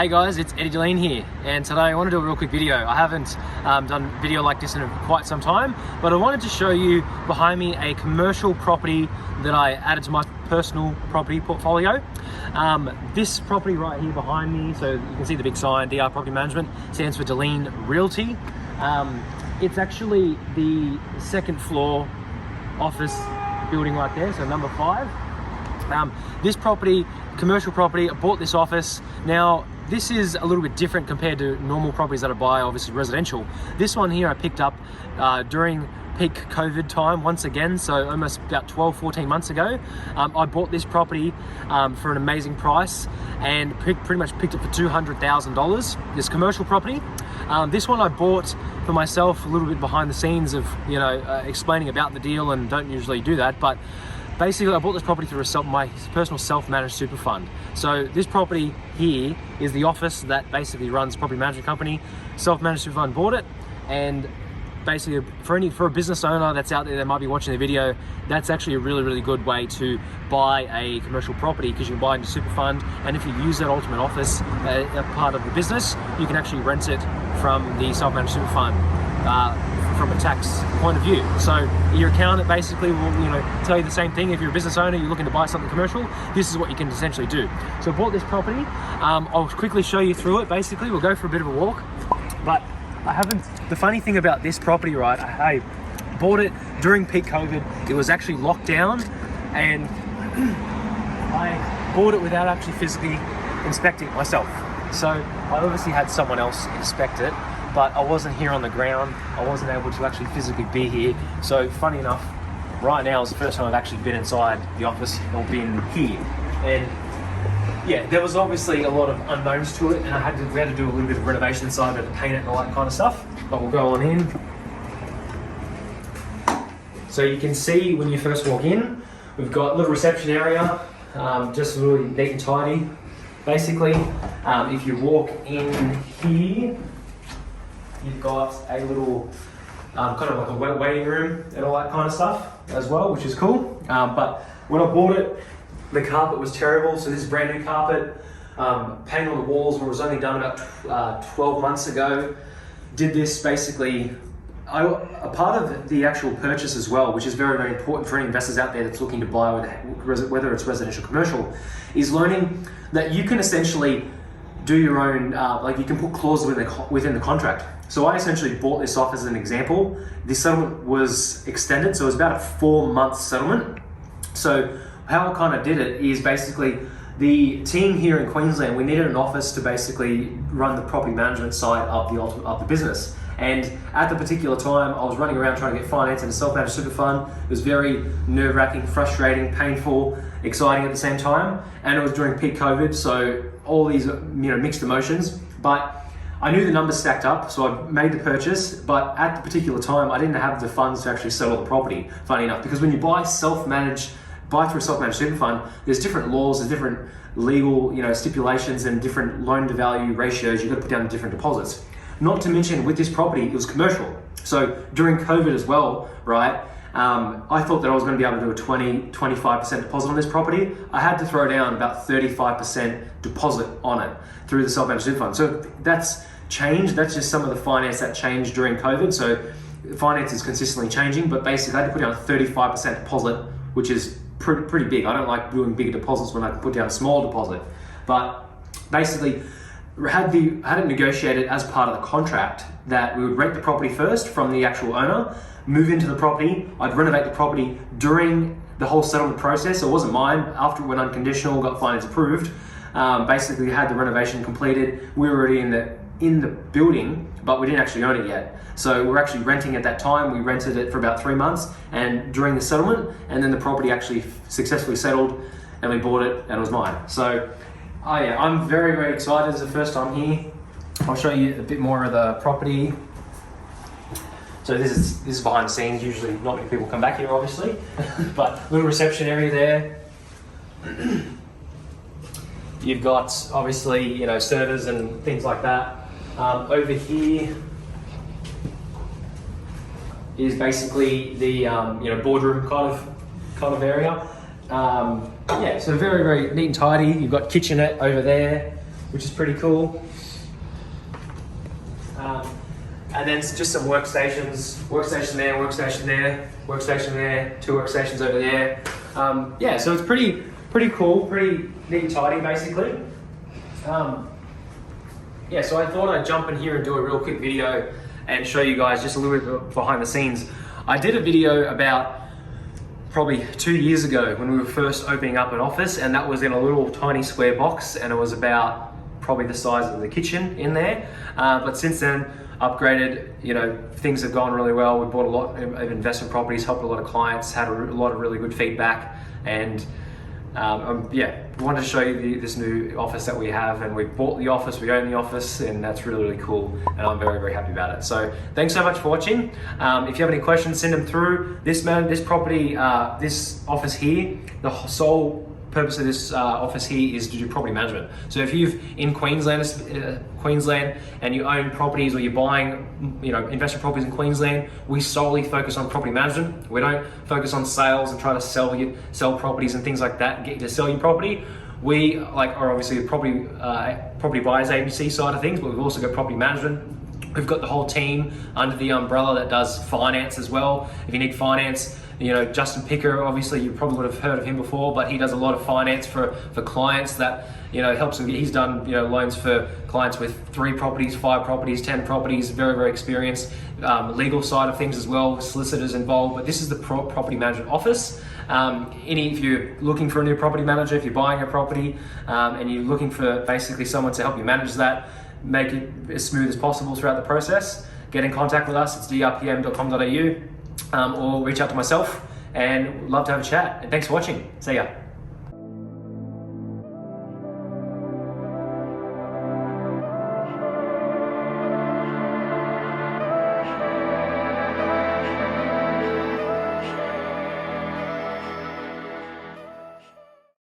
Hey guys, it's Dilleen here, and today I want to do a real quick video. I haven't done a video like this in quite some time, but I wanted to show you behind me a commercial property that I added to my personal property portfolio. This property right here behind me, so you can see the big sign, DR Property Management, stands for Dilleen Realty. It's actually the second floor office building right there, so number 5. This property, commercial property, I bought this office. Now, this is a little bit different compared to normal properties that I buy, obviously residential. This one here I picked up during peak COVID time once again, so almost about 12-14 months ago. I bought this property for an amazing price and pretty much picked it for $200,000, this commercial property. This one I bought for myself, a little bit behind the scenes of explaining about the deal, and don't usually do that, but basically, I bought this property through my personal self-managed super fund. So this property here is the office that basically runs property management company. Self-managed super fund bought it, and basically for a business owner that's out there that might be watching the video, that's actually a really good way to buy a commercial property, because you can buy into super fund, and if you use that ultimate office a part of the business, you can actually rent it from the self-managed super fund. From a tax point of view. So your accountant basically will tell you the same thing. If you're a business owner, you're looking to buy something commercial, this is what you can essentially do. So I bought this property. I'll quickly show you through it. Basically, we'll go for a bit of a walk, but the funny thing about this property, right, I bought it during peak COVID. It was actually locked down, and I bought it without actually physically inspecting it myself. So I obviously had someone else inspect it, but I wasn't here on the ground. I wasn't able to actually physically be here. So funny enough, right now is the first time I've actually been inside the office or been here. And yeah, there was obviously a lot of unknowns to it, and we had to do a little bit of renovation inside, we had to paint it and all that kind of stuff. But we'll go on in. So you can see when you first walk in, we've got a little reception area, just really neat and tidy. Basically, if you walk in here, you've got a little kind of like a waiting room and all that kind of stuff as well, which is cool. But when I bought it, the carpet was terrible. So this is brand new carpet. Paint on the walls was only done about 12 months ago. Did this basically, a part of the actual purchase as well, which is very important for any investors out there that's looking to buy, whether it's residential or commercial, is learning that you can essentially do your own, you can put clauses within the contract. So I essentially bought this off as an example. This settlement was extended, so it was about a 4-month settlement. So how I kind of did it is basically the team here in Queensland, we needed an office to basically run the property management side of the business. And at the particular time, I was running around trying to get finance in a self-managed super fund. It was very nerve-wracking, frustrating, painful, exciting at the same time. And it was during peak COVID, so all these mixed emotions. But I knew the numbers stacked up, so I made the purchase. But at the particular time, I didn't have the funds to actually settle the property, funny enough. Because when you buy through a self-managed super fund, there's different laws, there's different legal stipulations, and different loan-to-value ratios. You've got to put down different deposits. Not to mention, with this property, it was commercial. So during COVID as well, right, I thought that I was going to be able to do a 20-25% deposit on this property. I had to throw down about 35% deposit on it through the self-managed super fund. So that's changed. That's just some of the finance that changed during COVID. So finance is consistently changing, but basically I had to put down a 35% deposit, which is pretty big. I don't like doing bigger deposits when I can put down a small deposit. But basically, had it negotiated as part of the contract that we would rent the property first from the actual owner, move into the property, I'd renovate the property during the whole settlement process. So it wasn't mine. After it went unconditional, got finance approved, basically we had the renovation completed. We were already in the building, but we didn't actually own it yet. So we were actually renting at that time. We rented it for about 3 months, and during the settlement, and then the property actually successfully settled, and we bought it, and it was mine. So I'm very excited. It's the first time here. I'll show you a bit more of the property. So this is behind the scenes. Usually not many people come back here, obviously, but little reception area there. You've got obviously servers and things like that. Over here is basically the boardroom kind of area. Yeah, so very neat and tidy. You've got kitchenette over there. which is pretty cool. And then just some workstations, workstation there, workstation there, workstation there, 2 workstations over there. Yeah, so it's pretty cool, pretty neat and tidy basically. Yeah, so I thought I'd jump in here and do a real quick video and show you guys just a little bit behind the scenes. I did a video about probably 2 years ago when we were first opening up an office, and that was in a little tiny square box, and it was about probably the size of the kitchen in there. But since then, upgraded, you know, things have gone really well. We bought a lot of investment properties, helped a lot of clients, had a lot of really good feedback, and yeah, we wanted to show you this new office that we have, and we bought the office, we own the office, and that's really cool, and I'm very happy about it. So thanks so much for watching. If you have any questions, send them through. This property, this office here, the sole purpose of this office here is to do property management. So if you've in Queensland and you own properties, or you're buying, you know, investment properties in Queensland, we solely focus on property management. We don't focus on sales and try to sell properties and things like that and get you to sell your property. We are obviously a property buyers agency side of things, but we've also got property management. We've got the whole team under the umbrella that does finance as well. If you need finance, you know, Justin Picker, obviously you probably would have heard of him before, but he does a lot of finance for clients that, you know, helps them get, he's done, you know, loans for clients with 3 properties, 5 properties, 10 properties, very experienced. Legal side of things as well, solicitors involved, but this is the property management office. If you're looking for a new property manager, if you're buying a property and you're looking for basically someone to help you manage that, make it as smooth as possible throughout the process, get in contact with us. It's drpm.com.au, or reach out to myself, and we'd love to have a chat. And thanks for watching. See ya.